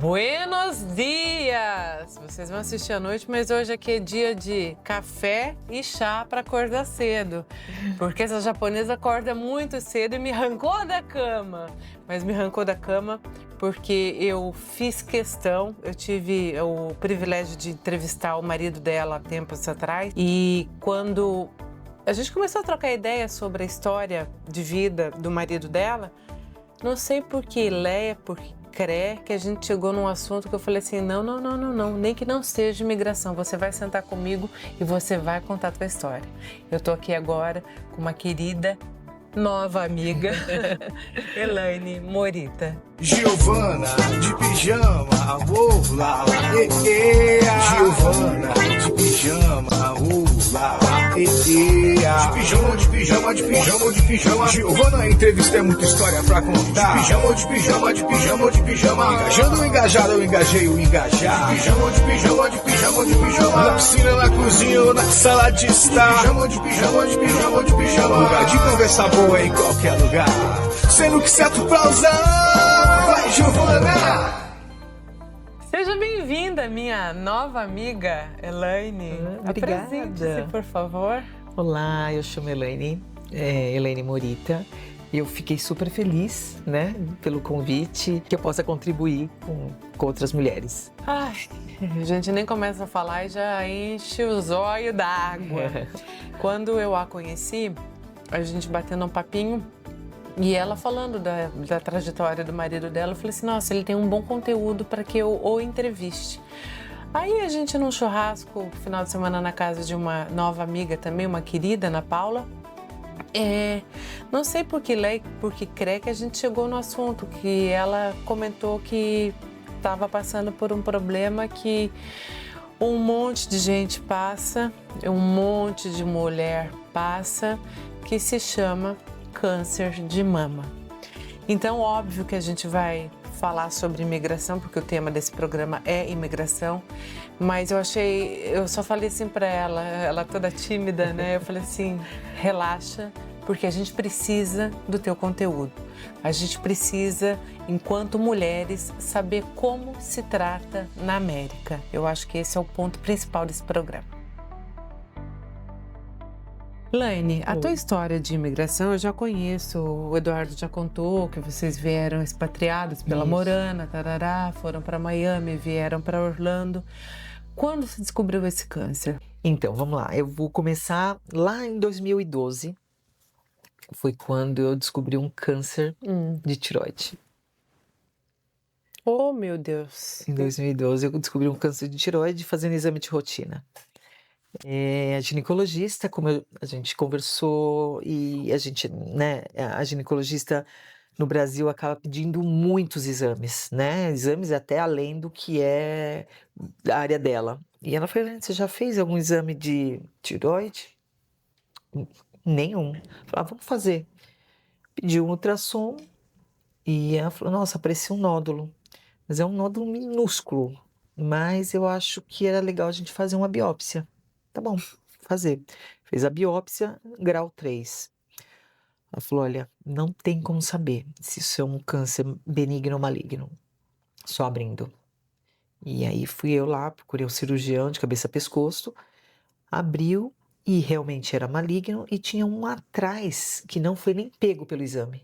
Buenos dias! Vocês vão assistir à noite, mas hoje aqui é dia de café e chá para acordar cedo. Porque essa japonesa acorda muito cedo e me arrancou da cama. Mas me arrancou da cama porque eu fiz questão, eu tive o privilégio de entrevistar o marido dela há tempos atrás. E quando a gente começou a trocar ideia sobre a história de vida do marido dela, não sei por que Leia, por que a gente chegou num assunto que eu falei assim, não, nem que não seja imigração, você vai sentar comigo e você vai contar a tua história. Eu tô aqui agora com uma querida nova amiga, Elaine Morita. Giovana, de pijama, lá, Giovana, de pijama, lá, De pijama, Giovana, a entrevista é muita história pra contar. De pijama, engajando, engajado, eu engajei o engajar. De pijama, na piscina, na cozinha ou na sala de estar. De pijama, lugar de conversa boa em qualquer lugar. Sendo que certo pra usar. Vai, Giovana! Seja bem-vinda, minha nova amiga, Elaine. Obrigada. Apresente-se, por favor. Olá, eu chamo Elaine, Elaine Morita. Eu fiquei super feliz, né, pelo convite, que eu possa contribuir com outras mulheres. Ai, a gente nem começa a falar e já enche os olhos d'água. Quando eu a conheci, a gente batendo um papinho, e ela falando da trajetória do marido dela, eu falei assim, nossa, ele tem um bom conteúdo para que eu o entreviste. Aí a gente num churrasco, final de semana na casa de uma nova amiga também, uma querida, Ana Paula, não sei por que crê que a gente chegou no assunto, que ela comentou que estava passando por um problema que um monte de gente passa, um monte de mulher passa, que se chama câncer de mama. Então, óbvio que a gente vai falar sobre imigração, porque o tema desse programa é imigração, mas eu só falei assim para ela toda tímida, né? Eu falei assim, relaxa, porque a gente precisa do teu conteúdo. A gente precisa, enquanto mulheres, saber como se trata na América. Eu acho que esse é o ponto principal desse programa. Laine, a tua história de imigração eu já conheço, o Eduardo já contou que vocês vieram expatriados pela Isso. Morana, tarará, foram para Miami, vieram para Orlando. Quando você descobriu esse câncer? Então, vamos lá. Eu vou começar lá em 2012. Foi quando eu descobri um câncer de tireoide. Oh, meu Deus. Em 2012, eu descobri um câncer de tireoide fazendo exame de rotina. A ginecologista, a gente conversou e a gente, né, a ginecologista no Brasil acaba pedindo muitos exames, né, exames até além do que é da área dela. E ela falou, você já fez algum exame de tireoide? Nenhum. Falei, vamos fazer. Pediu um ultrassom e ela falou, nossa, parecia um nódulo, mas é um nódulo minúsculo, mas eu acho que era legal a gente fazer uma biópsia. Tá bom, fazer. Fez a biópsia, grau 3. Ela falou, olha, não tem como saber se isso é um câncer benigno ou maligno, só abrindo. E aí fui eu lá, procurei um cirurgião de cabeça a pescoço, abriu e realmente era maligno e tinha um atrás que não foi nem pego pelo exame.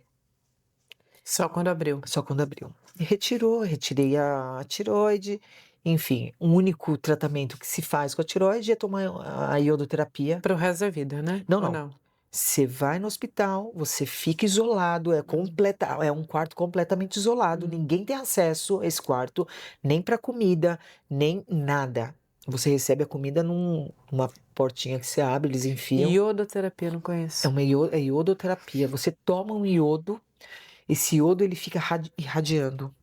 Só quando abriu? Só quando abriu. E retirei a tireoide. Enfim, o único tratamento que se faz com a tireoide é tomar a iodoterapia. Para o resto da vida, né? Não, Ou não. Você vai no hospital, você fica isolado, é um quarto completamente isolado, ninguém tem acesso a esse quarto, nem para comida, nem nada. Você recebe a comida numa portinha que você abre, eles enfiam. Iodoterapia, não conheço. É iodoterapia. Você toma um iodo, esse iodo ele fica irradiando,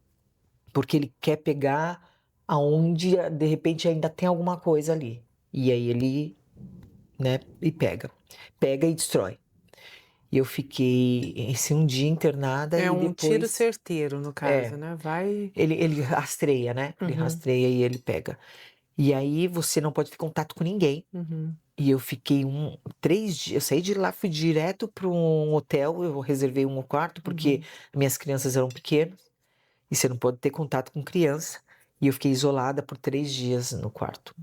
porque ele quer pegar aonde de repente ainda tem alguma coisa ali. E aí ele, né, e pega e destrói. E eu fiquei um dia internada É e um depois... tiro certeiro, no caso, né? Vai... Ele rastreia, né? Ele rastreia e ele pega. E aí você não pode ter contato com ninguém. E eu fiquei 3 dias, eu saí de lá, fui direto para um hotel, eu reservei um quarto porque minhas crianças eram pequenas e você não pode ter contato com criança. E eu fiquei isolada por 3 dias no quarto.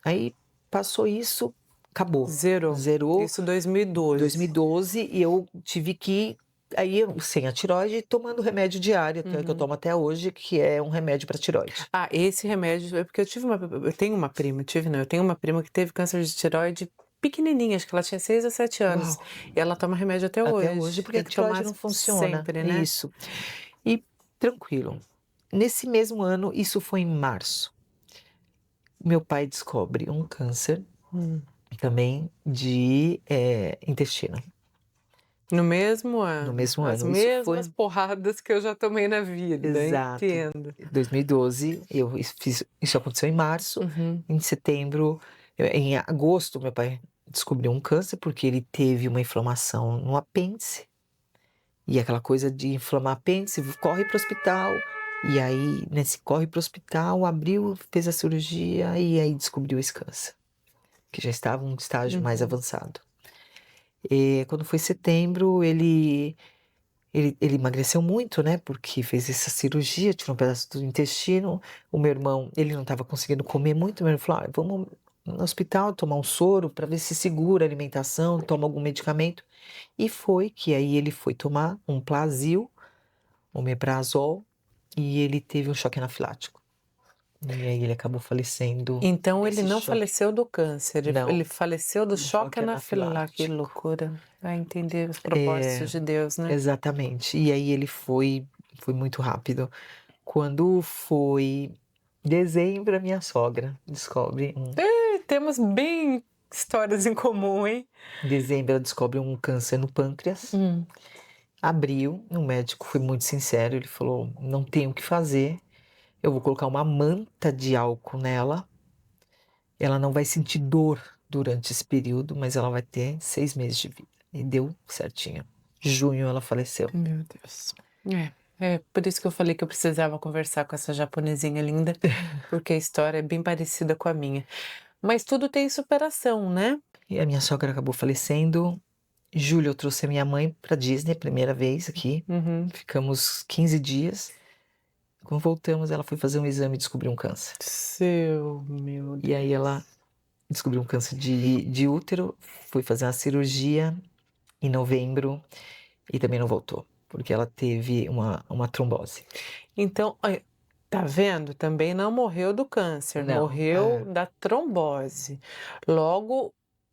Aí passou isso, acabou. Zerou. Zerou. Isso 2012. 2012 e eu tive que aí sem a tireoide tomando remédio diário, que é o que eu tomo até hoje, que é um remédio para tireoide. Ah, esse remédio é porque eu tenho uma prima, eu tenho uma prima que teve câncer de tireoide pequenininha, acho que ela tinha 6 a 7 anos. Uau. E ela toma remédio até hoje. Até hoje, porque Tem a que tireoide tomar não funciona. sempre, né? Isso. E tranquilo. Nesse mesmo ano, isso foi em março, meu pai descobre um câncer também de intestino. No mesmo ano. No mesmo As ano. Isso foi mesmas porradas que eu já tomei na vida, exato. entendo. 2012, isso aconteceu em março. Em setembro, em agosto, meu pai descobriu um câncer porque ele teve uma inflamação no apêndice. E aquela coisa de inflamar apêndice, corre para o hospital. E aí, nesse corre para o hospital, abriu, fez a cirurgia e aí descobriu esse câncer, que já estava em um estágio mais avançado. E quando foi setembro, ele emagreceu muito, né? Porque fez essa cirurgia, tirou um pedaço do intestino. O meu irmão, ele não estava conseguindo comer muito. Meu irmão falou: vamos no hospital tomar um soro para ver se segura a alimentação, toma algum medicamento. E foi que aí ele foi tomar um Plasil, omeprazol, e ele teve um choque anafilático. E aí ele acabou falecendo. Então ele desse não choque. faleceu do câncer, Não. ele faleceu do choque anafilático. Que anafilático. loucura. Vai entender os propósitos de Deus, né? Exatamente. E aí ele foi muito rápido. Quando foi dezembro, a minha sogra descobre Temos bem histórias em comum, hein? em dezembro ela descobre um câncer no pâncreas. Abril, o médico foi muito sincero, ele falou: não tenho o que fazer, eu vou colocar uma manta de álcool nela, ela não vai sentir dor durante esse período, mas ela vai ter 6 meses de vida. E deu certinho. Junho ela faleceu. Meu Deus. É por isso que eu falei que eu precisava conversar com essa japonesinha linda, porque a história é bem parecida com a minha. Mas tudo tem superação, né? E a minha sogra acabou falecendo. Em julho eu trouxe a minha mãe para Disney, primeira vez aqui. Ficamos 15 dias. Quando voltamos, ela foi fazer um exame e descobriu um câncer. Meu Deus. E aí ela descobriu um câncer de útero, foi fazer uma cirurgia em novembro e também não voltou, porque ela teve uma trombose. Então, tá vendo? Também não morreu do câncer, Não, morreu da trombose. Logo,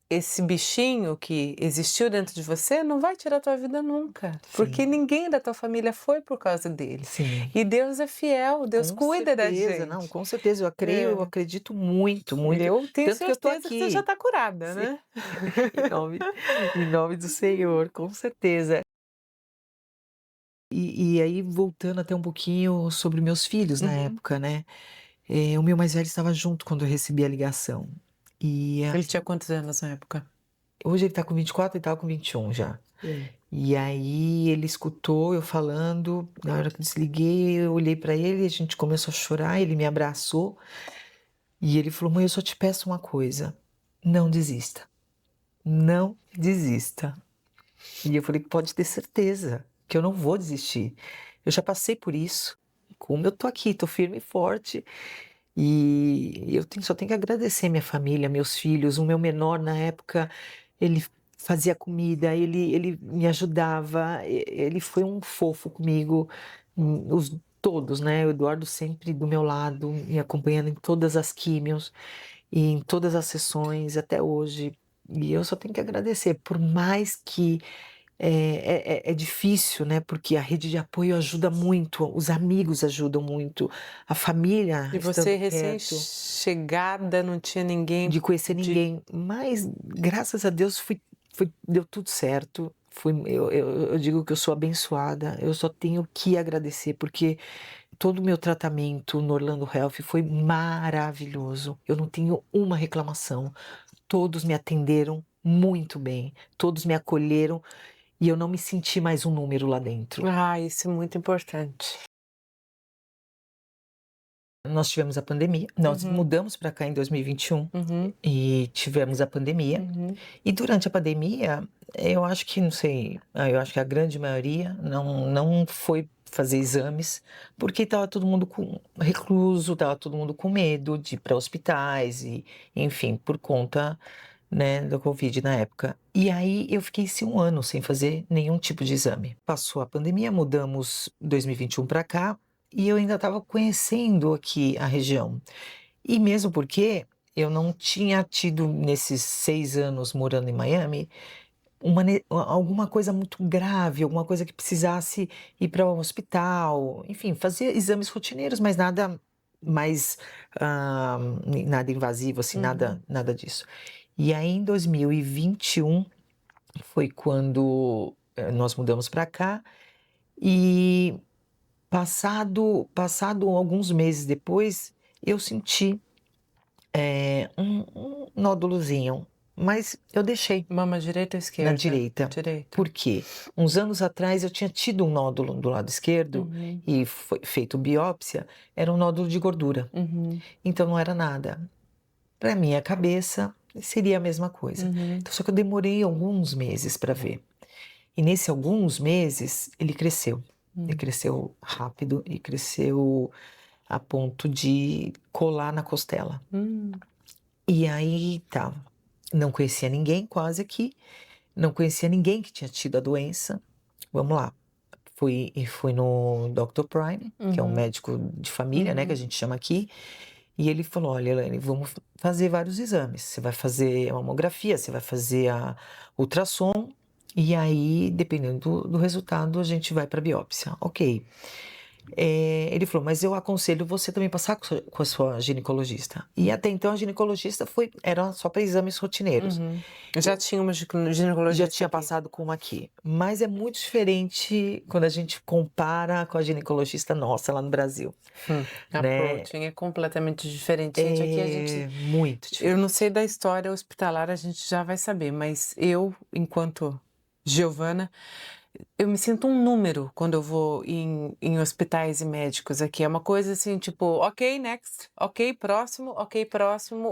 esse bichinho que existiu dentro de você não vai tirar a tua vida nunca, porque ninguém da tua família foi por causa dele. Sim. E Deus é fiel, Deus cuida da gente. Não, com certeza, eu creio, eu acredito muito, muito. Eu tenho Tanto que eu tô certeza que aqui. você já tá curada, Sim. né? Em nome do Senhor, com certeza. E aí, voltando até um pouquinho sobre meus filhos na época, né? O meu mais velho estava junto quando eu recebi a ligação. E Ele tinha quantos anos na época? hoje ele tá com 24 e tava com 21 já. E aí ele escutou eu falando, na hora que eu desliguei, eu olhei para ele, a gente começou a chorar, ele me abraçou e ele falou: mãe, eu só te peço uma coisa, não desista. Não desista. E eu falei: pode ter certeza que eu não vou desistir. Eu já passei por isso. Como eu tô aqui, tô firme e forte. E eu só tenho que agradecer minha família, meus filhos. O meu menor, na época, ele fazia comida, ele me ajudava, ele foi um fofo comigo. Todos, né? O Eduardo sempre do meu lado, me acompanhando em todas as químios e em todas as sessões até hoje. E eu só tenho que agradecer, por mais que é difícil, né? Porque a rede de apoio ajuda muito, os amigos ajudam muito, a família E estando você perto, recém-chegada, não tinha ninguém de conhecer ninguém. Mas, graças a Deus, deu tudo certo. Eu digo que eu sou abençoada, eu só tenho que agradecer, porque todo o meu tratamento no Orlando Health foi maravilhoso. Eu não tenho uma reclamação. Todos me atenderam muito bem, todos me acolheram. E eu não me senti mais um número lá dentro. Isso é muito importante. Nós tivemos a pandemia, nós mudamos para cá em 2021 e tivemos a pandemia. E durante a pandemia, eu acho que, não sei, eu acho que a grande maioria não foi fazer exames, porque estava todo mundo recluso, estava todo mundo com medo de ir para hospitais, e, enfim, por conta, né, do Covid na época. E aí eu fiquei esse 1 ano sem fazer nenhum tipo de exame. Passou a pandemia, mudamos 2021 para cá, e eu ainda estava conhecendo aqui a região. E mesmo porque eu não tinha tido, nesses 6 anos morando em Miami, alguma coisa muito grave, alguma coisa que precisasse ir para o hospital, enfim, fazer exames rotineiros, mas nada mais, nada invasivo, assim, nada disso. E aí, em 2021, foi quando nós mudamos para cá, e passado alguns meses depois, eu senti um nódulozinho, mas eu deixei Mama direita ou na esquerda? direita. Direita. Por quê? Uns anos atrás eu tinha tido um nódulo do lado esquerdo e foi feito biópsia, era um nódulo de gordura. Então não era nada. Para minha cabeça seria a mesma coisa. Então, só que eu demorei alguns meses para ver. E nesse alguns meses ele cresceu. Ele cresceu rápido e cresceu a ponto de colar na costela. E aí tá, não conhecia ninguém quase aqui, não conhecia ninguém que tinha tido a doença. Vamos lá, fui no Dr. Prime, que é um médico de família, né, que a gente chama aqui, e ele falou, olha, Elaine, vamos fazer vários exames, você vai fazer a mamografia, você vai fazer a ultrassom, e aí, dependendo do resultado, a gente vai para biópsia. Ok. Ele falou, mas eu aconselho você também passar com a sua ginecologista. E até então a ginecologista era só para exames rotineiros. Já tinha uma ginecologista Já tinha aqui. passado com uma aqui. Mas é muito diferente quando a gente compara com a ginecologista nossa lá no Brasil. A né? approaching é completamente diferente. Gente, aqui a gente... muito diferente. Eu não sei da história hospitalar, a gente já vai saber, mas eu, enquanto Giovana, eu me sinto um número quando eu vou em hospitais e médicos aqui. É uma coisa assim, tipo, ok, next, ok, próximo, ok, próximo.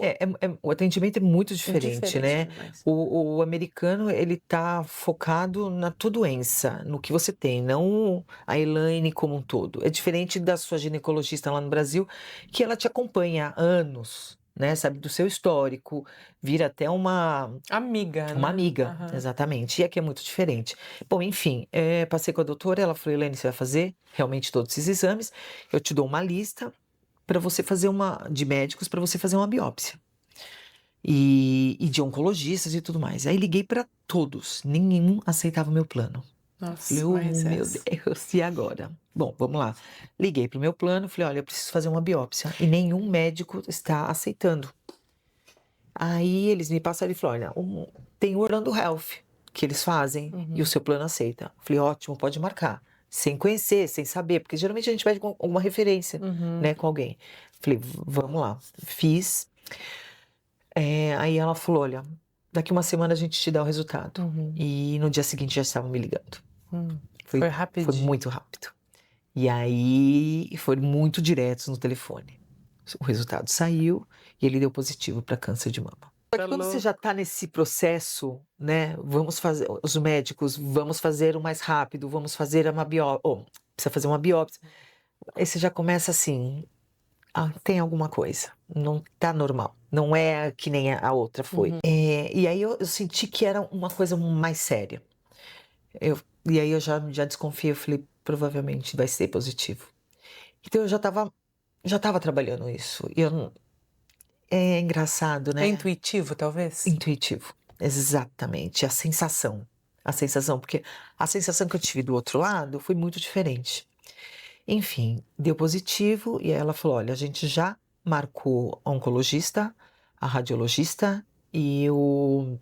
O atendimento é muito diferente, né? demais. O americano, ele tá focado na tua doença, no que você tem, não a Elaine como um todo. É diferente da sua ginecologista lá no Brasil, que ela te acompanha há anos, né? Sabe do seu histórico, vira até uma Amiga, uma né? amiga, Aham. exatamente. E aqui é muito diferente. Bom, enfim, passei com a doutora, ela falou, Elaine, você vai fazer realmente todos esses exames, eu te dou uma lista para você fazer de médicos para você fazer uma biópsia. E de oncologistas e tudo mais. Aí liguei para todos, nenhum aceitava o meu plano. Nossa, Falei, oh, mas meu Deus, e agora? Bom, vamos lá. Liguei pro meu plano, falei, olha, eu preciso fazer uma biópsia. E nenhum médico está aceitando. Aí eles me passaram e falaram, olha, tem o Orlando Health, que eles fazem, e o seu plano aceita. Falei, ótimo, pode marcar. Sem conhecer, sem saber, porque geralmente a gente pede alguma referência, né, com alguém. Falei, vamos lá. Fiz. Aí ela falou, olha, daqui uma semana a gente te dá o resultado. E no dia seguinte já estavam me ligando. Foi rapidinho. Foi muito rápido. E aí foram muito diretos no telefone. O resultado saiu e ele deu positivo para câncer de mama. Só que quando você já está nesse processo, né? Vamos fazer, os médicos, vamos fazer o mais rápido, vamos fazer uma biópsia. Precisa fazer uma biópsia. Aí você já começa assim. Tem alguma coisa. Não tá normal. Não é que nem a outra foi. E aí eu senti que era uma coisa mais séria. E aí eu já desconfiei, eu falei, provavelmente vai ser positivo. Então eu já tava trabalhando isso. E é engraçado, né? É intuitivo, talvez? Intuitivo, exatamente. A sensação, porque a sensação que eu tive do outro lado foi muito diferente. Enfim, deu positivo e ela falou, olha, a gente já marcou a oncologista, a radiologista e o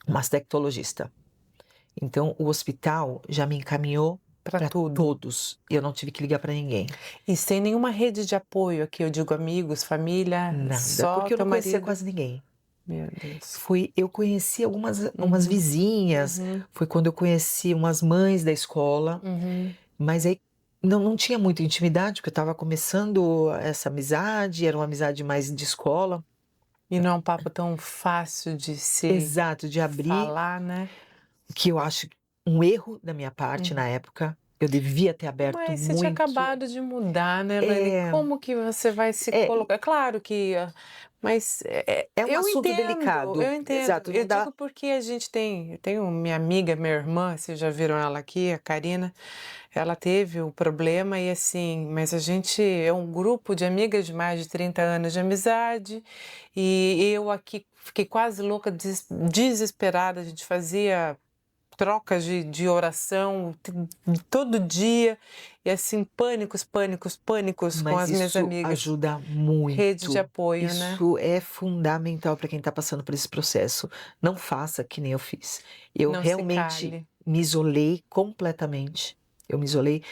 mastectologista. Então, o hospital já me encaminhou para todos. Eu não tive que ligar para ninguém. E sem nenhuma rede de apoio aqui, eu digo amigos, família, Nada, só porque eu teu não conhecia marido? quase ninguém. Meu Deus. Eu conheci umas vizinhas, foi quando eu conheci umas mães da escola, mas aí não tinha muita intimidade, porque eu estava começando essa amizade, era uma amizade mais de escola. E não é um papo tão fácil de se Exato, de abrir. falar, né? Que eu acho um erro da minha parte na época. Eu devia ter aberto Mas você tinha muito. acabado de mudar, né, Elaine? É, Como que você vai se é, colocar? É claro que, mas é um eu assunto entendo, eu delicado. entendo. Exato, Eu não dá. digo porque a gente tem, eu tenho minha amiga, minha irmã, vocês já viram ela aqui, a Karina, ela teve um problema e assim, mas a gente é um grupo de amigas de mais de 30 anos de amizade e eu aqui fiquei quase louca, desesperada, a gente fazia trocas de oração todo dia, e assim, pânicos, pânicos, pânicos com Mas as minhas isso amigas. ajuda Rede de muito. apoio, né? Isso é fundamental para quem está passando por esse processo. Não faça que nem eu fiz. Eu Não se realmente cale. me isolei completamente. Eu me isolei.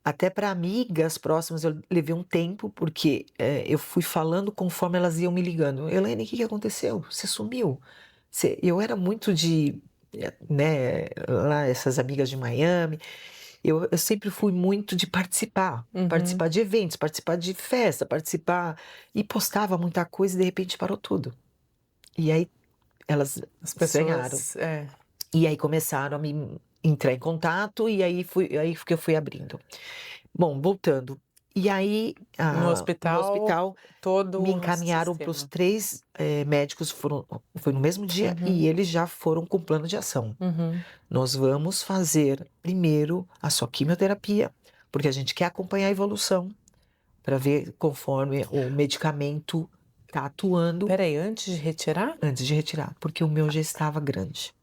Até para amigas próximas eu levei um tempo, porque eu fui falando conforme elas iam me ligando. Elaine, o que aconteceu? Você sumiu. Eu era muito de, né, lá, essas amigas de Miami. Eu sempre fui muito de participar, Uhum. participar de eventos, participar de festa, participar. E postava muita coisa e de repente parou tudo. E aí elas As estranharam. pessoas, E aí começaram a me entrar em contato e aí que eu fui abrindo. Bom, voltando. E aí, no no hospital, hospital, todo me o encaminharam para os sistema. 3 médicos, foi no mesmo dia, Uhum, e eles já foram com plano de ação. uhum. Nós vamos fazer primeiro a sua quimioterapia, porque a gente quer acompanhar a evolução, para ver conforme o medicamento está atuando Peraí, antes de retirar? antes de retirar, porque o meu já estava grande.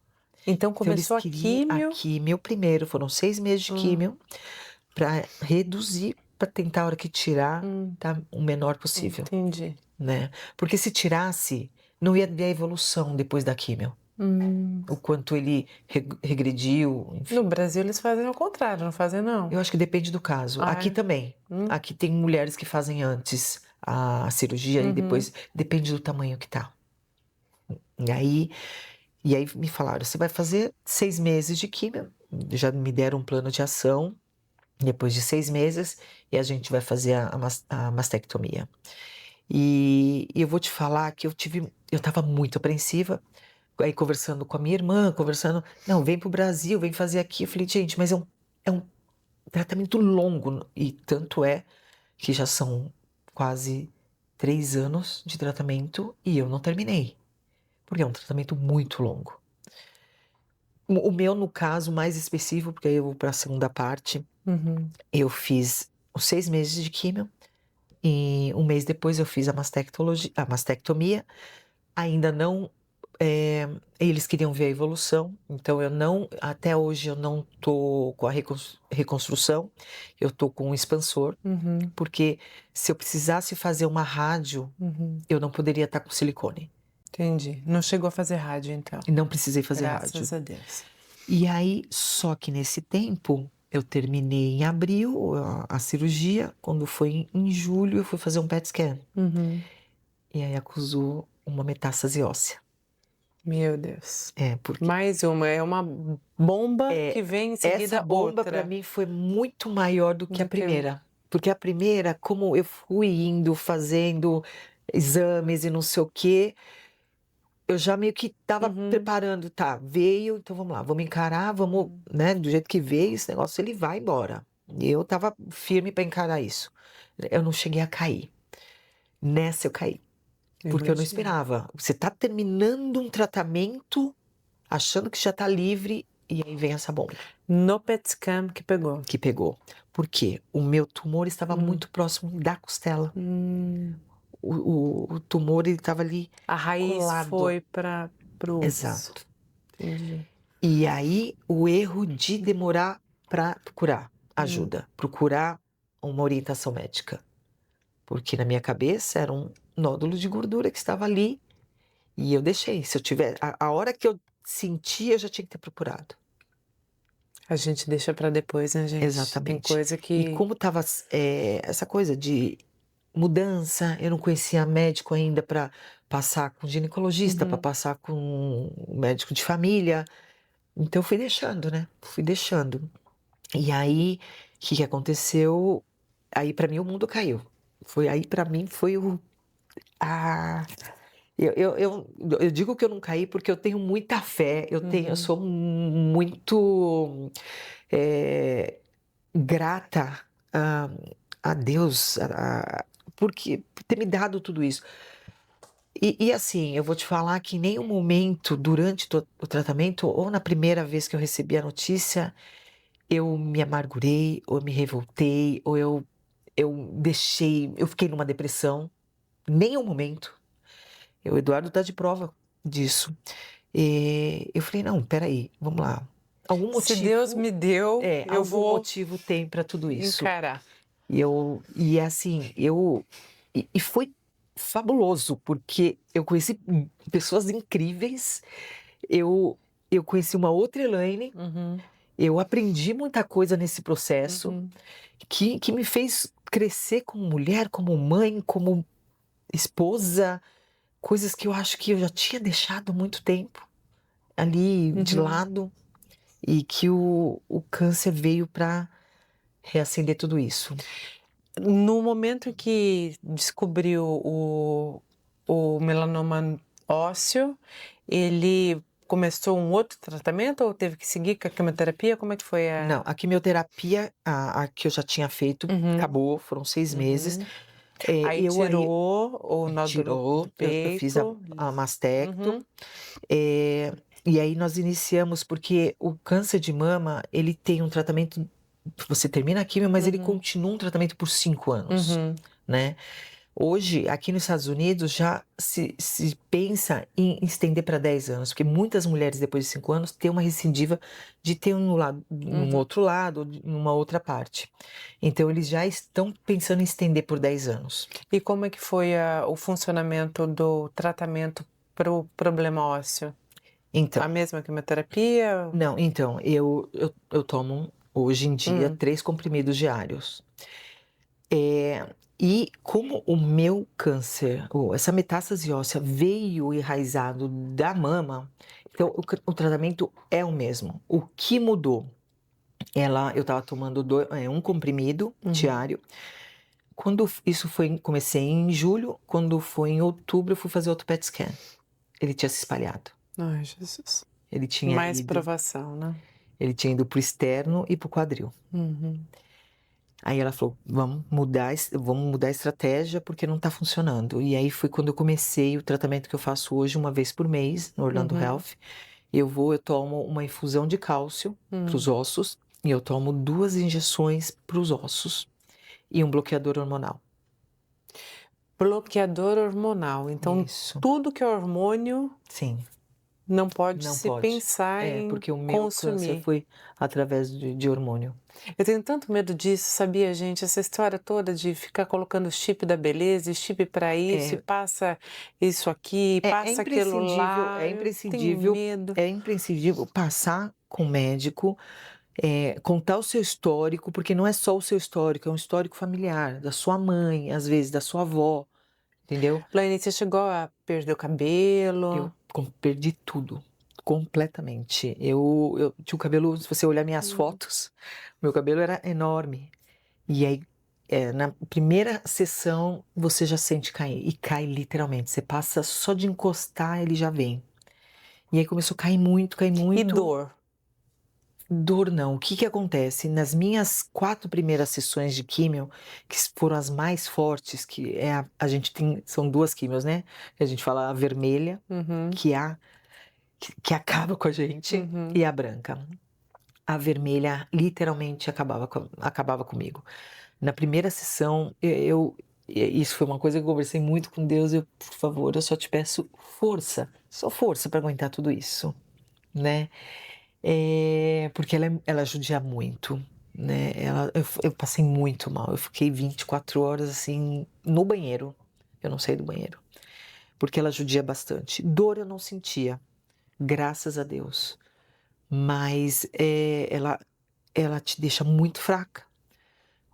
Então Então, eles começou a queriam a químio. químio primeiro, foram 6 meses de Hum, químio, para reduzir, para tentar a hora que tirar, hum, tá o menor possível, entendi. né? Porque se tirasse, não ia ver a evolução depois da químio, Hum. o quanto ele regrediu, enfim. No Brasil eles fazem ao contrário, não fazem não? Eu acho que depende do caso. Ah, Aqui é? também. Hum, Aqui tem mulheres que fazem antes a cirurgia e uhum. depois depende do tamanho que tá. E aí, e aí me falaram, você vai fazer 6 meses de químio. Já me deram um plano de ação. Depois de 6 meses, e a gente vai fazer a mastectomia. E eu vou te falar que eu estava muito apreensiva. Aí conversando com a minha irmã, conversando, não, vem pro Brasil, vem fazer aqui. Eu falei, gente, mas é um tratamento longo. E tanto é que já são quase 3 anos de tratamento e eu não terminei. Porque é um tratamento muito longo. O meu, no caso, mais específico, porque aí eu vou para a segunda parte, Uhum. eu fiz os 6 meses de químio. E um mês depois eu fiz a mastectomia. Ainda não. Eles queriam ver a evolução, então até hoje eu não tô com a reconstrução, eu tô com um expansor, Uhum, porque se eu precisasse fazer uma rádio, uhum. eu não poderia estar com silicone. Entendi. Não chegou a fazer rádio, então. E não precisei fazer rádio. Graças a Deus. E aí, só que nesse tempo, eu terminei em abril a cirurgia, quando foi em julho eu fui fazer um PET scan. Uhum. E aí acusou uma metástase óssea. Meu Deus. Porque Mais uma, é uma bomba que vem em essa seguida bomba para outra. mim foi muito maior do que a Do que- primeira. Porque a primeira, como eu fui indo, fazendo exames e não sei o quê, eu já meio que estava Uhum. preparando, tá, veio, então vamos lá, vamos encarar, vamos, né, do jeito que veio, esse negócio ele vai embora. E eu estava firme para encarar isso. Eu não cheguei a cair. Nessa eu caí, porque eu não Imagino. esperava. Você está terminando um tratamento, achando que já está livre, e aí vem essa bomba. No PET scan que pegou. Que pegou. Por quê? O meu tumor estava muito próximo da costela. Hum. O tumor ele estava ali A raiz colado. foi para o osso. Exato. Entendi. E aí o erro de demorar para procurar ajuda, procurar uma orientação médica. Porque na minha cabeça era um nódulo de gordura que estava ali e eu deixei. Se eu tiver, a hora que eu senti, eu já tinha que ter procurado. A gente deixa para depois, né, gente? Tem Exatamente. coisa E que. como estava essa coisa de mudança, eu não conhecia médico ainda para passar com ginecologista, para passar com um médico de família. Então eu fui deixando, né? Fui deixando. E aí, o que aconteceu? Aí para mim o mundo caiu. Foi aí para mim foi o ah, eu digo que eu não caí porque eu tenho muita fé, eu sou muito grata a, a Deus porque por ter me dado tudo isso. E assim, eu vou te falar que em nenhum momento durante o tratamento, ou na primeira vez que eu recebi a notícia, eu me amargurei, ou me revoltei, ou eu fiquei numa depressão. Nenhum momento. O Eduardo tá de prova disso. E eu falei, não, peraí, vamos lá. Algum Se motivo, Deus me deu, eu algum vou motivo tem para tudo isso. encarar. E assim, e foi fabuloso, porque eu conheci pessoas incríveis, eu conheci uma outra Elaine, Uhum, eu aprendi muita coisa nesse processo, uhum. que me fez crescer como mulher, como mãe, como esposa, coisas que eu acho que eu já tinha deixado há muito tempo ali de Uhum. lado, e que o câncer veio para reacender tudo isso. No momento que descobriu o melanoma ósseo, ele começou um outro tratamento ou teve que seguir com a quimioterapia? Como é que foi a... Não, a quimioterapia, a que eu já tinha feito, Uhum, acabou, foram 6 meses. uhum. É, Aí tirou o nódulo do tirou, eu fiz a peito. mastecto. Uhum, E aí nós iniciamos, porque o câncer de mama, ele tem um tratamento, você termina a quimio, mas ele uhum, continua um tratamento por 5 anos, uhum. né? Hoje, aqui nos Estados Unidos, já se pensa em estender para 10 anos, porque muitas mulheres, depois de 5 anos, têm uma recidiva de ter num outro lado, numa outra parte. Então, eles já estão pensando em estender por 10 anos. E como é que foi o funcionamento do tratamento para o problema ósseo? Então, A mesma quimioterapia? não, então, eu tomo, hoje em dia, 3 comprimidos diários. E como o meu câncer, essa metástase óssea veio enraizado da mama, então o tratamento é o mesmo. O que mudou? Eu estava tomando um comprimido diário. Quando isso foi, comecei em julho, quando foi em outubro, eu fui fazer outro PET scan. Ele tinha se espalhado. Ai, Jesus. Ele tinha Mais ido, provação, né? ele tinha ido pro externo e pro quadril. Uhum. Aí ela falou, vamos mudar a estratégia porque não tá funcionando. E aí foi quando eu comecei o tratamento que eu faço hoje uma vez por mês no Orlando Health. Eu tomo uma infusão de cálcio para os ossos e eu tomo 2 injeções para os ossos e um bloqueador hormonal. Bloqueador hormonal. Então, Isso, tudo que é hormônio sim, não pode não se pode. pensar É, em porque o meu câncer consumir. foi através de hormônio. Eu tenho tanto medo disso, sabia, gente? Essa história toda de ficar colocando chip da beleza, chip para isso, e É, passa isso aqui, passa aquilo lá. Eu tenho medo. é imprescindível passar com o médico, contar o seu histórico, porque não é só o seu histórico, é um histórico familiar, da sua mãe, às vezes da sua avó, entendeu? Laine, você chegou a perder o cabelo? Perdi tudo, completamente. Eu tinha o cabelo, se você olhar minhas fotos, meu cabelo era enorme. E aí, na primeira sessão, você já sente cair, e cai literalmente. Você passa só de encostar, ele já vem. E aí começou a cair muito, cair muito. E dor? Dor não. O que que acontece? Nas minhas 4 primeiras sessões de químio, que foram as mais fortes, que a gente tem, são 2 químios, né? A gente fala a vermelha, Uhum. que acaba com a gente, e a branca. A vermelha literalmente acabava comigo. Na primeira sessão, isso foi uma coisa que eu conversei muito com Deus. Por favor, eu só te peço força, só força para aguentar tudo isso, né? Porque ela judia muito, né? Eu passei muito mal. Eu fiquei 24 horas assim no banheiro. Eu não saí do banheiro, porque ela judia bastante. Dor eu não sentia, graças a Deus. Mas ela te deixa muito fraca,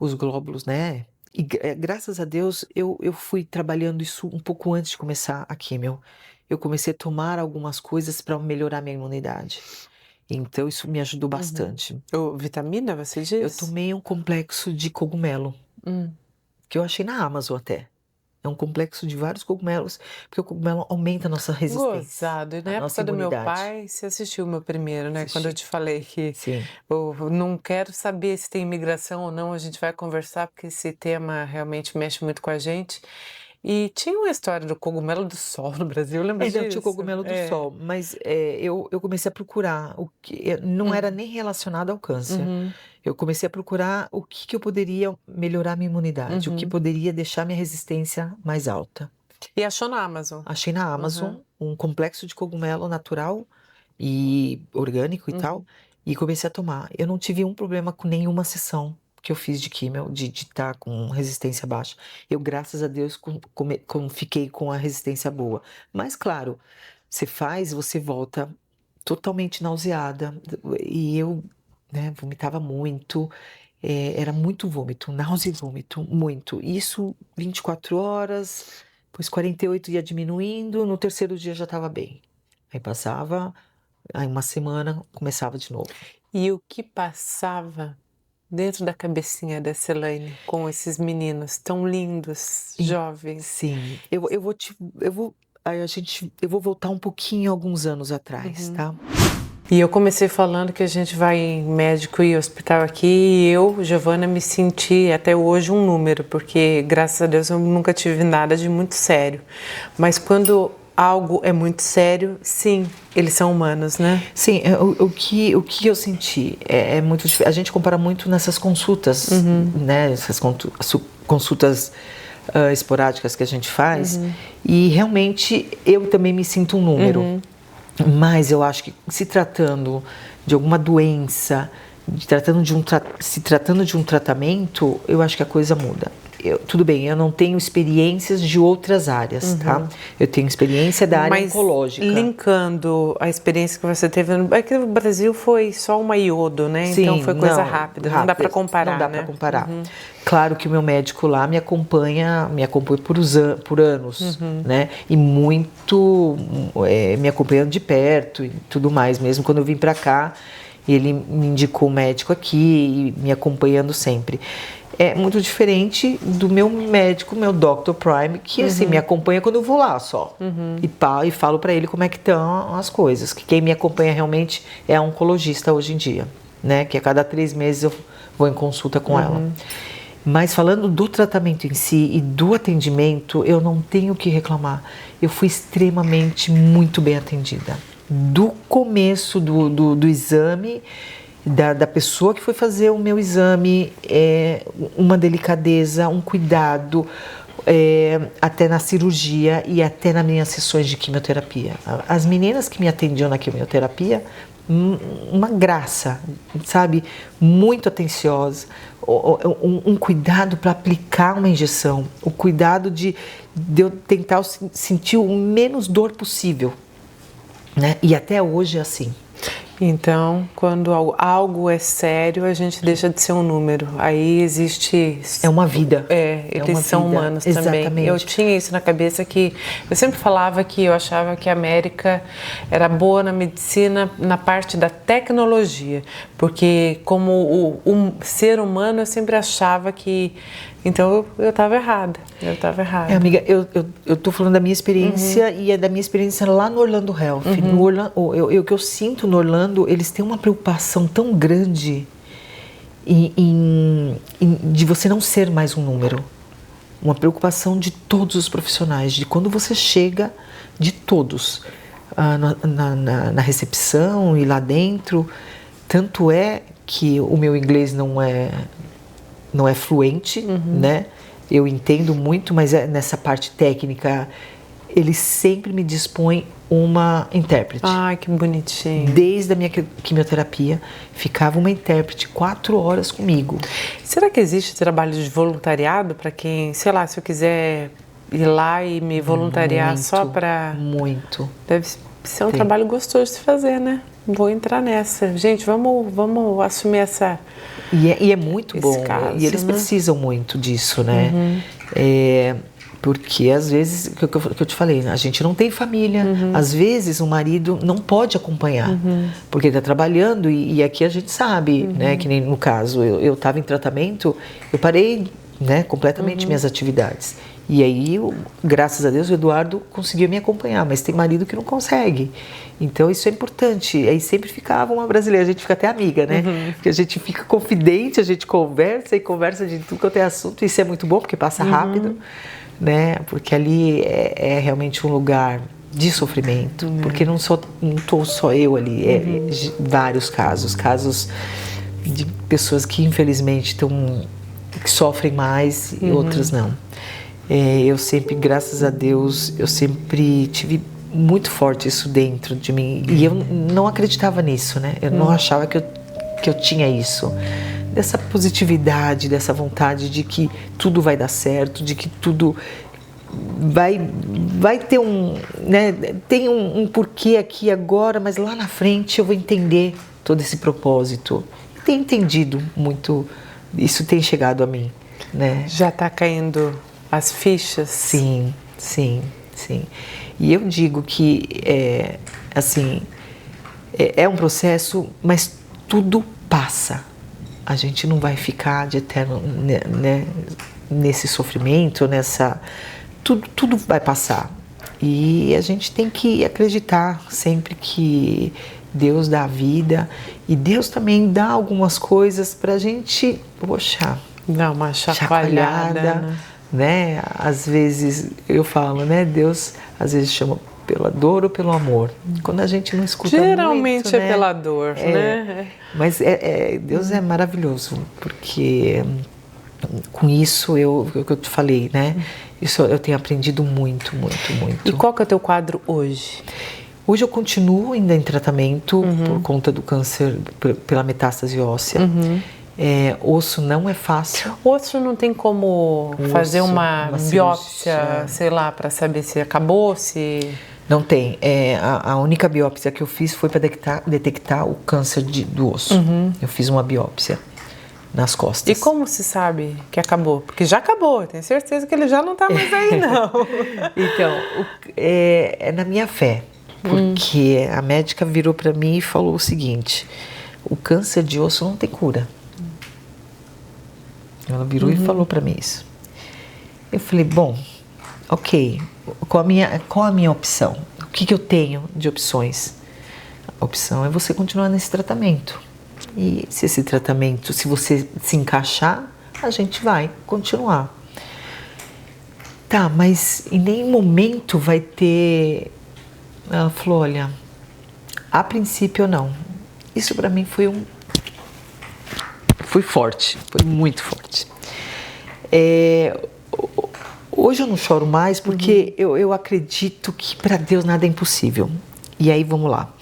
os glóbulos, né? E graças a Deus eu fui trabalhando isso um pouco antes de começar a quimio. Eu comecei a tomar algumas coisas para melhorar minha imunidade. Então isso me ajudou bastante. Vitamina, você Eu diz? tomei um complexo de cogumelo, Hum. que eu achei na Amazon até. É um complexo de vários cogumelos, porque o cogumelo aumenta a nossa resistência. Gozado. E na a nossa época do meu imunidade. pai, você assistiu o meu primeiro, né? Quando eu Assisti. te falei que Sim. eu não quero saber se tem imigração ou não, a gente vai conversar, porque esse tema realmente mexe muito com a gente. E tinha uma história do cogumelo do sol no Brasil, lembra Então, tinha o disso? cogumelo do sol, mas eu comecei a procurar o que não era nem relacionado ao câncer. Uhum, Eu comecei a procurar o que eu poderia melhorar minha imunidade, o que uhum. poderia deixar minha resistência mais alta. E achou na Amazon? Achei na Amazon Uhum, um complexo de cogumelo natural e orgânico e tal, uhum. e comecei a tomar. Eu não tive um problema com nenhuma sessão que eu fiz de químio, de estar com resistência baixa. Eu, graças a Deus, fiquei com a resistência boa. Mas, claro, você faz, você volta totalmente nauseada. E eu, né, vomitava muito. Era muito vômito, náusea e vômito, muito. Isso 24 horas, depois 48 ia diminuindo, no terceiro dia já estava bem. Aí passava, aí uma semana começava de novo. E o que passava dentro da cabecinha da Celaine com esses meninos tão lindos, E- jovens? Sim, eu vou voltar um pouquinho alguns anos atrás, tá? E eu comecei falando que a gente vai em médico e hospital aqui e eu, Giovana, me senti até hoje um número, porque graças a Deus eu nunca tive nada de muito sério. Mas quando algo é muito sério, sim, eles são humanos, né? Sim, o que eu senti é muito diferente. A gente compara muito nessas consultas, né? Essas consultas esporádicas que a gente faz. E realmente eu também me sinto um número. Mas eu acho que se tratando de alguma doença, se tratando de um tratamento, eu acho que a coisa muda. Tudo bem, eu não tenho experiências de outras áreas, tá? Eu tenho experiência da área oncológica. Linkando a experiência que você teve, é que no Brasil foi só uma iodo, né? Sim, então foi coisa rápida, não dá para comparar, Não dá né? para comparar. Claro que o meu médico lá me acompanha por anos, né? E muito me acompanhando de perto e tudo mais. Mesmo quando eu vim para cá, ele me indicou um médico aqui e me acompanhando sempre. É muito diferente do meu médico, meu Dr. Prime, que assim me acompanha quando eu vou lá só. E falo para ele como é que estão as coisas. Que quem me acompanha realmente é a oncologista hoje em dia, né? Que a cada 3 meses eu vou em consulta com ela. Mas falando do tratamento em si e do atendimento, eu não tenho o que reclamar. Eu fui extremamente muito bem atendida. Do começo do exame, da pessoa que foi fazer o meu exame, uma delicadeza, um cuidado, até na cirurgia e até nas minhas sessões de quimioterapia. As meninas que me atendiam na quimioterapia, uma graça, sabe? Muito atenciosa, um cuidado para aplicar uma injeção, o cuidado de eu tentar sentir o menos dor possível, né? E até hoje é assim. Então, quando algo é sério, a gente deixa de ser um número. Aí existe... É uma vida. Eles são humanos também. Exatamente. Eu tinha isso na cabeça que... Eu sempre falava que eu achava que a América era boa na medicina, na parte da tecnologia. Porque como o ser humano, eu sempre achava que... Então, eu estava errada. Amiga, eu tô falando da minha experiência e é da minha experiência lá no Orlando Health. No Orlando, o que eu sinto no Orlando, eles têm uma preocupação tão grande de você não ser mais um número. Uma preocupação de todos os profissionais, de quando você chega, de todos. Na recepção e lá dentro. Tanto é que o meu inglês não é fluente, né? Eu entendo muito, mas nessa parte técnica, eles sempre me dispõem uma intérprete. Ai, que bonitinho. Desde a minha quimioterapia, ficava uma intérprete 4 horas comigo. Será que existe trabalho de voluntariado para quem, sei lá, se eu quiser ir lá e me voluntariar só para... Muito. Deve ser um trabalho gostoso de se fazer, né? Vou entrar nessa. Gente, vamos assumir essa... E é muito bom, caso, e eles precisam muito disso, né? Porque às vezes, que eu te falei, a gente não tem família, às vezes o marido não pode acompanhar, porque ele está trabalhando e aqui a gente sabe, né? Que nem no caso, eu estava em tratamento, eu parei, né, completamente minhas atividades. E aí, graças a Deus, o Eduardo conseguiu me acompanhar, mas tem marido que não consegue. Então, isso é importante. Aí sempre ficava uma brasileira, a gente fica até amiga, né? Porque a gente fica confidente, a gente conversa e conversa de tudo quanto é assunto. Isso é muito bom, porque passa rápido, né? Porque ali é realmente um lugar de sofrimento, porque não estou só eu ali, vários casos de pessoas que infelizmente que sofrem mais e outras não. Eu sempre, graças a Deus, eu sempre tive muito forte isso dentro de mim. E eu não acreditava nisso, né? Eu não achava que eu tinha isso. Dessa positividade, dessa vontade de que tudo vai dar certo, de que tudo vai ter né? Tem um porquê aqui agora, mas lá na frente eu vou entender todo esse propósito. Tenho entendido muito, isso tem chegado a mim, né? Já está caindo as fichas? Sim. E eu digo que, é um processo, mas tudo passa. A gente não vai ficar de eterno, né, nesse sofrimento, tudo vai passar. E a gente tem que acreditar sempre que Deus dá a vida e Deus também dá algumas coisas pra gente, dá uma chacoalhada, né? Às vezes eu falo, né? Deus às vezes chama pela dor ou pelo amor. Quando a gente não escuta geralmente muito, é pela dor, né? Mas Deus é maravilhoso, porque com isso o que eu te falei, né? Isso eu tenho aprendido muito. E qual que é o teu quadro hoje? Hoje eu continuo ainda em tratamento por conta do câncer, pela metástase óssea. Osso não é fácil. Osso não tem como fazer uma biópsia, cirurgia. sei lá, para saber se acabou, se... Não tem. A única biópsia que eu fiz foi para detectar o câncer do osso. Eu fiz uma biópsia nas costas. E como se sabe que acabou? Porque já acabou, tenho certeza que ele já não está mais aí, não. Então, é na minha fé. Porque a médica virou para mim e falou o seguinte: o câncer de osso não tem cura. Ela virou e falou para mim isso. Eu falei, bom, ok, qual a minha opção? O que eu tenho de opções? A opção é você continuar nesse tratamento. E se esse tratamento, se você se encaixar, a gente vai continuar. Tá, mas em nenhum momento vai ter... Ela falou, olha, a princípio não. Isso para mim foi forte, foi muito forte. Hoje eu não choro mais porque eu acredito que para Deus nada é impossível. E aí vamos lá.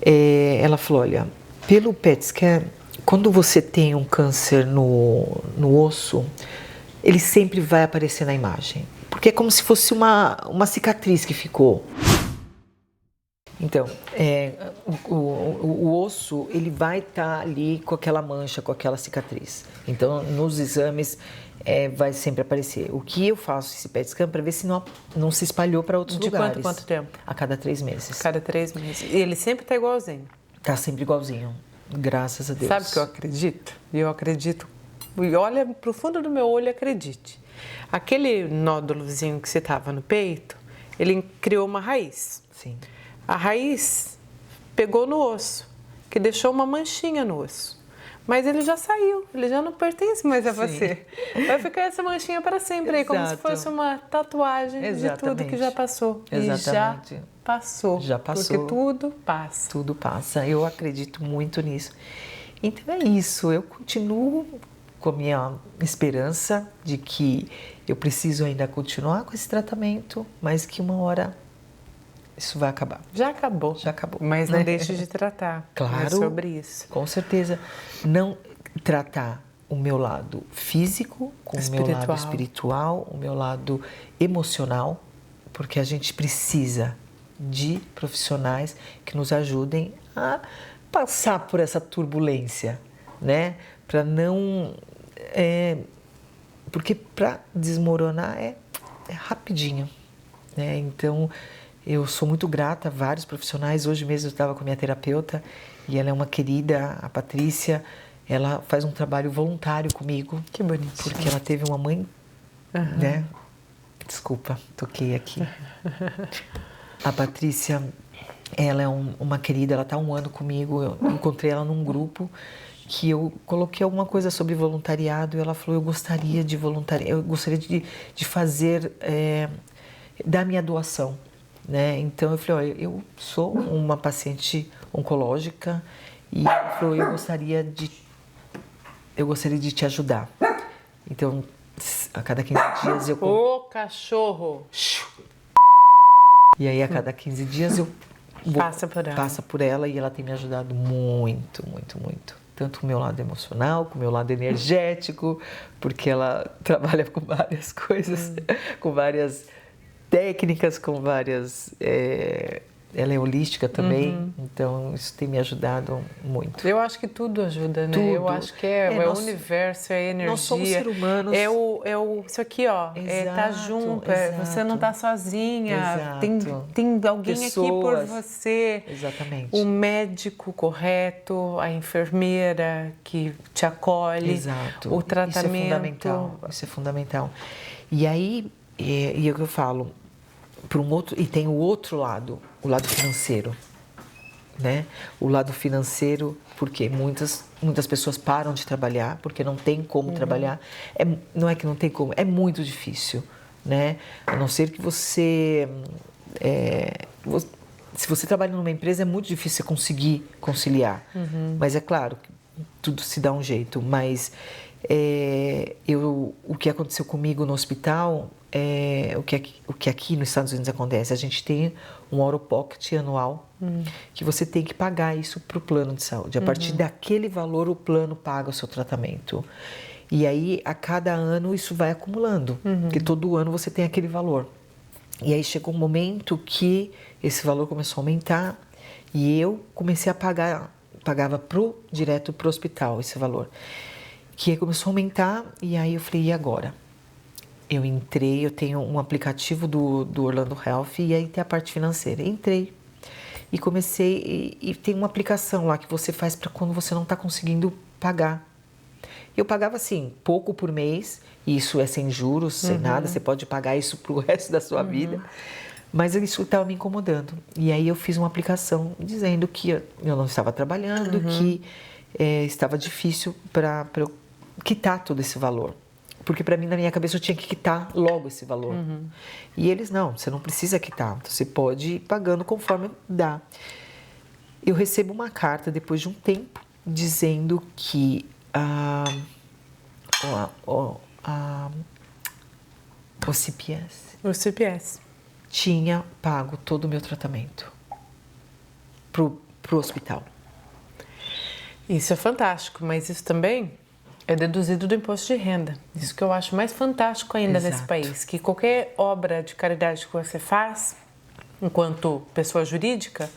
Ela falou, olha, pelo PET scan, quando você tem um câncer no osso, ele sempre vai aparecer na imagem. Porque é como se fosse uma cicatriz que ficou. Então, o osso, ele vai estar ali com aquela mancha, com aquela cicatriz. Então, nos exames, vai sempre aparecer. O que eu faço esse PET scan para ver se não se espalhou para outros lugares. De quanto tempo? A cada 3 meses. Cada 3 meses. E ele sempre está igualzinho? Está sempre igualzinho, graças a Deus. Sabe o que eu acredito? Eu acredito, e olha pro fundo do meu olho e acredite. Aquele nódulozinho que você estava no peito, ele criou uma raiz. Sim. A raiz pegou no osso, que deixou uma manchinha no osso. Mas ele já saiu, ele já não pertence mais a você. Vai ficar essa manchinha para sempre aí, como se fosse uma tatuagem de tudo que já passou. Exatamente. E já passou. Já passou. Porque tudo passa. Tudo passa. Eu acredito muito nisso. Então é isso, eu continuo com a minha esperança de que eu preciso ainda continuar com esse tratamento, mas que uma hora isso vai acabar. Já acabou. Já acabou. Mas não deixe de tratar. Claro. Sobre isso. Com certeza. Não tratar o meu lado físico, com o meu lado espiritual, o meu lado emocional, porque a gente precisa de profissionais que nos ajudem a passar por essa turbulência, né? Para não... porque para desmoronar é rapidinho, né? Então... Eu sou muito grata a vários profissionais. Hoje mesmo eu estava com a minha terapeuta e ela é uma querida, a Patrícia. Ela faz um trabalho voluntário comigo. Que bonito. Porque ela teve uma mãe, né, Desculpa, toquei aqui. A Patrícia, ela é uma querida, ela está há 1 ano comigo. Eu encontrei ela num grupo que eu coloquei alguma coisa sobre voluntariado e ela falou, eu gostaria de voluntariar, eu gostaria de fazer, dar minha doação, né? Então eu falei, olha, eu sou uma paciente oncológica e ela falou, eu gostaria de te ajudar. Então, a cada 15 dias eu... Ô, cachorro! E aí, a cada 15 dias eu Passa por ela e ela tem me ajudado muito, muito, muito. Tanto com o meu lado emocional, com o meu lado energético, porque ela trabalha com várias coisas, com várias técnicas, com várias... ela é holística também, então isso tem me ajudado muito. Eu acho que tudo ajuda, né? Tudo. Eu acho que o universo, é a energia. Nós somos seres humanos. Isso aqui, ó. Tá junto. Você não tá sozinha. Exato. Tem alguém Pessoas. aqui por você. Exatamente. O médico correto, a enfermeira que te acolhe. Exato. O tratamento. Isso é fundamental. Isso é fundamental. E aí, é o que eu falo, e tem o outro lado, o lado financeiro, né? O lado financeiro, porque muitas pessoas param de trabalhar, porque não tem como trabalhar. Não é que não tem como, é muito difícil, né? A não ser que você... se você trabalha numa empresa, é muito difícil você conseguir conciliar. Mas é claro, tudo se dá um jeito. Mas o que aconteceu comigo no hospital... o que aqui nos Estados Unidos acontece, a gente tem um out-of-pocket anual que você tem que pagar isso para o plano de saúde. A partir daquele valor, o plano paga o seu tratamento. E aí, a cada ano, isso vai acumulando, porque todo ano você tem aquele valor. E aí chegou um momento que esse valor começou a aumentar e eu comecei a pagava direto para o hospital esse valor. Que aí começou a aumentar e aí eu falei, e agora? Eu entrei, eu tenho um aplicativo do Orlando Health e aí tem a parte financeira. Entrei e comecei, e tem uma aplicação lá que você faz para quando você não está conseguindo pagar. Eu pagava assim, pouco por mês, e isso é sem juros, sem nada, você pode pagar isso para o resto da sua vida. Mas isso estava me incomodando. E aí eu fiz uma aplicação dizendo que eu não estava trabalhando, que estava difícil para eu quitar todo esse valor. Porque para mim, na minha cabeça, eu tinha que quitar logo esse valor. E eles, não, você não precisa quitar. Você pode ir pagando conforme dá. Eu recebo uma carta, depois de um tempo, dizendo que o CPS tinha pago todo o meu tratamento pro hospital. Isso é fantástico, mas isso também... é deduzido do imposto de renda. Isso que eu acho mais fantástico ainda nesse país. Que qualquer obra de caridade que você faz, enquanto pessoa jurídica,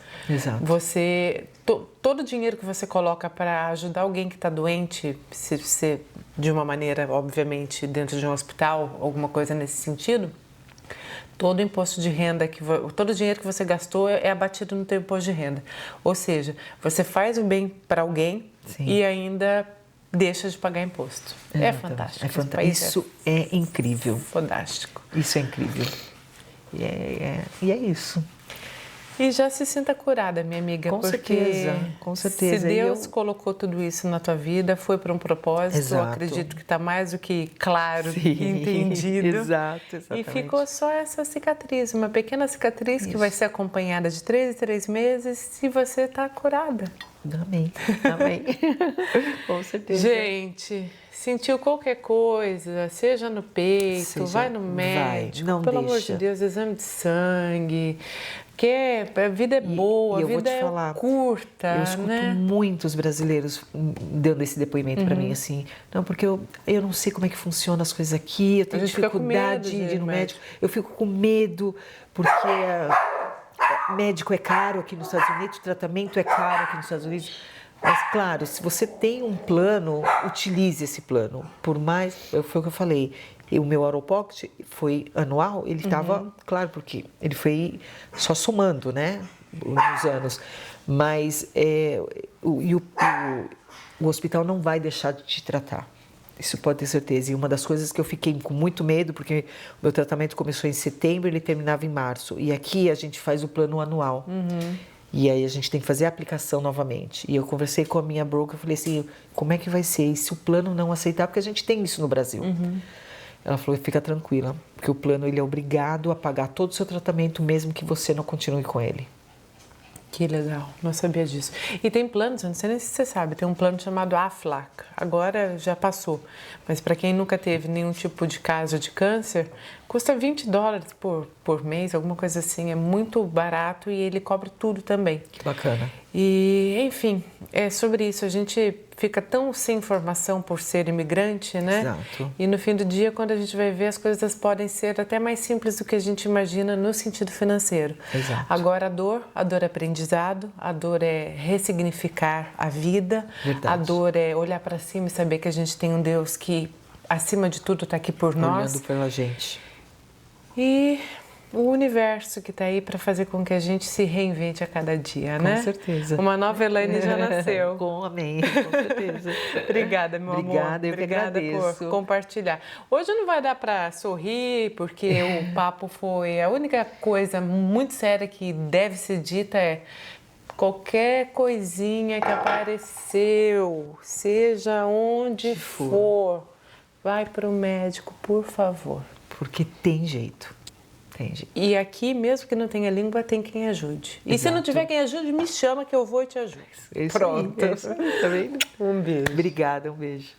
todo o dinheiro que você coloca para ajudar alguém que está doente, se de uma maneira, obviamente, dentro de um hospital, alguma coisa nesse sentido, todo o imposto de renda, todo o dinheiro que você gastou é abatido no teu imposto de renda. Ou seja, você faz o bem para alguém e ainda... deixa de pagar imposto. É fantástico. É fantástico. Isso é incrível. Fantástico. Isso é incrível. E é isso. E já se sinta curada, minha amiga. Com certeza. Se Deus colocou tudo isso na tua vida, foi para um propósito. Eu acredito que está mais do que claro e entendido. Exatamente. E ficou só essa cicatriz, uma pequena cicatriz que vai ser acompanhada de 3 em 3 meses e você está curada. Amém. Com certeza. Gente, sentiu qualquer coisa, seja no peito, vai no médico, pelo amor de Deus, exame de sangue, porque a vida é boa, a vida é curta. Eu escuto muitos brasileiros dando esse depoimento para mim, assim, não, porque eu não sei como é que funciona as coisas aqui, eu tenho dificuldade de ir no médico, eu fico com medo, porque médico é caro aqui nos Estados Unidos, o tratamento é caro aqui nos Estados Unidos. Mas, claro, se você tem um plano, utilize esse plano. Por mais, foi o que eu falei, o meu out-of-pocket foi anual, ele estava, claro, porque ele foi só somando, né, nos anos. Mas o hospital não vai deixar de te tratar. Isso pode ter certeza. E uma das coisas que eu fiquei com muito medo, porque o meu tratamento começou em setembro, ele terminava em março. E aqui a gente faz o plano anual. E aí a gente tem que fazer a aplicação novamente. E eu conversei com a minha broker, falei assim, como é que vai ser? E se o plano não aceitar? Porque a gente tem isso no Brasil. Ela falou, fica tranquila, porque o plano ele é obrigado a pagar todo o seu tratamento, mesmo que você não continue com ele. Que legal, não sabia disso. E tem planos, eu não sei nem se você sabe, tem um plano chamado Aflac. Agora já passou, mas para quem nunca teve nenhum tipo de caso de câncer, custa $20 por mês, alguma coisa assim. É muito barato e ele cobre tudo também. Que bacana. E, enfim, é sobre isso. A gente fica tão sem informação por ser imigrante, né? Exato. E no fim do dia, quando a gente vai ver, as coisas podem ser até mais simples do que a gente imagina no sentido financeiro. Exato. Agora, a dor é aprendizado, a dor é ressignificar a vida, Verdade. a dor é olhar para cima e saber que a gente tem um Deus que, acima de tudo, está aqui por nós. Olhando pela gente. E o universo que está aí para fazer com que a gente se reinvente a cada dia, né? Com certeza. Uma nova Elaine já nasceu. Amém, com certeza. Obrigada, meu amor. Obrigada, eu que agradeço. Por compartilhar. Hoje não vai dar para sorrir, porque o papo foi... A única coisa muito séria que deve ser dita é qualquer coisinha que apareceu, seja onde for, vai para o médico, por favor. Porque tem jeito. E aqui, mesmo que não tenha língua, tem quem ajude. E se não tiver quem ajude, me chama que eu vou e te ajudo. Pronto. Tá vendo? Um beijo. Obrigada, um beijo.